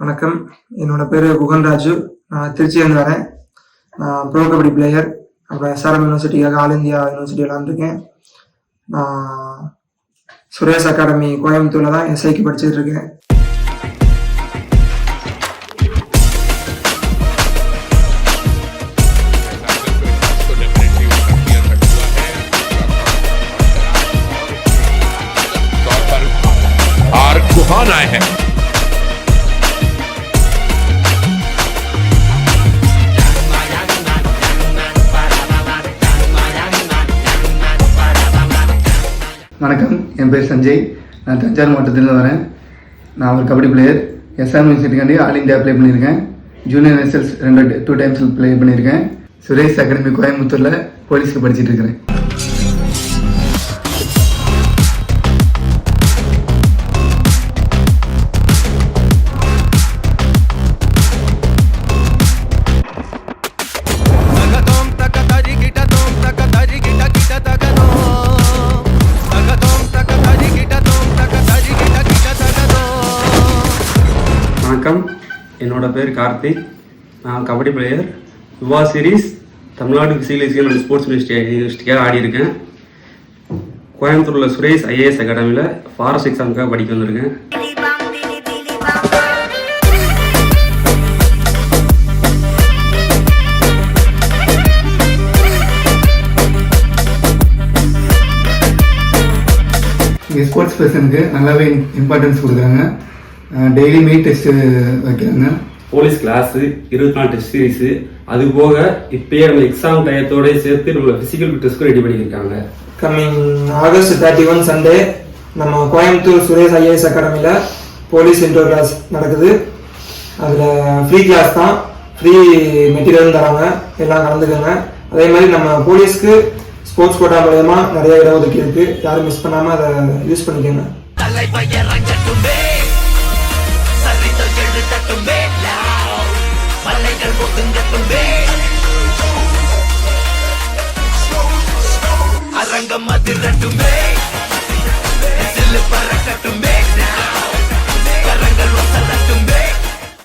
வணக்கம். என்னோட பேர் குகன் ராஜு. நான் திருச்சியிலேருந்து வரேன். நான் ப்ரோ கபடி பிளேயர். அப்புறம் எஸ்ஆர்எம் யூனிவர்சிட்டிக்காக ஆல் இந்தியா யூனிவர்சிட்டி விளாண்டுருக்கேன். நான் சுரேஷ் அகாடமி கோயம்புத்தூரில் தான் எஸ்ஐக்கு படிச்சுட்டு இருக்கேன். வணக்கம், என் பேர் சஞ்சய். நான் தஞ்சாவூர் மாவட்டத்திலேருந்து வரேன். நான் ஒரு கபடி பிளேயர். எஸ்ஆர்எம் யூனிவர்சிட்டிக்காண்டி ஆல் இந்தியா ப்ளே பண்ணியிருக்கேன். ஜூனியர் நேஷனல்ஸ் 2 டைம்ஸ் ப்ளே பண்ணியிருக்கேன். சுரேஷ் அகாடமி கோயம்புத்தூரில் போலீஸில் படிச்சுட்டு இருக்கிறேன். வணக்கம், என்னோட பேர் கார்த்திக். நான் kabaddi player. Yuva series Tamil Nadu physical and sports யூனிவர்சிட்டிக்காக ஆடி இருக்கேன். கோயம்புத்தூரில் சுரேஷ் ஐஏஎஸ் அகாடமியில் ஃபாரஸ்ட் எக்ஸாமுக்காக படிக்க வந்திருக்கேன். இங்கே ஸ்போர்ட்ஸ் பர்சனுக்கு நல்லாவே இம்பார்ட்டன்ஸ் கொடுக்குறாங்க. டெய்லி மீட் டெஸ்ட் வைக்கிறாங்க. போலீஸ் கிளாஸு, 24 டெஸ்ட் சீரீஸு, அது போக இப்பயே நம்ம எக்ஸாம் டயத்தோட சேர்த்து நம்மளை ஃபிசிக்கல் டெஸ்ட்க்கும் ரெடி பண்ணியிருக்காங்க. கம்மிங் ஆகஸ்ட் 31 சண்டே நம்ம கோயம்புத்தூர் சுரேஷ் ஐஏஎஸ் அகாடமியில் போலீஸ் இன்டோர் கிளாஸ் நடக்குது. அதில் ஃப்ரீ கிளாஸ் தான், ஃப்ரீ மெட்டீரியல் தராங்க, எல்லாம் கலந்துக்கோங்க. அதே மாதிரி நம்ம போலீஸ்க்கு ஸ்போர்ட்ஸ் கோட்டா மூலயமா நிறைய இடஒதுக்கீடு இருக்குது. யாரும் மிஸ் பண்ணாமல் அதை யூஸ் பண்ணிக்கோங்க. அரங்கம் அதிரட்டுமே, பறக்கட்டுமே, கரங்கள்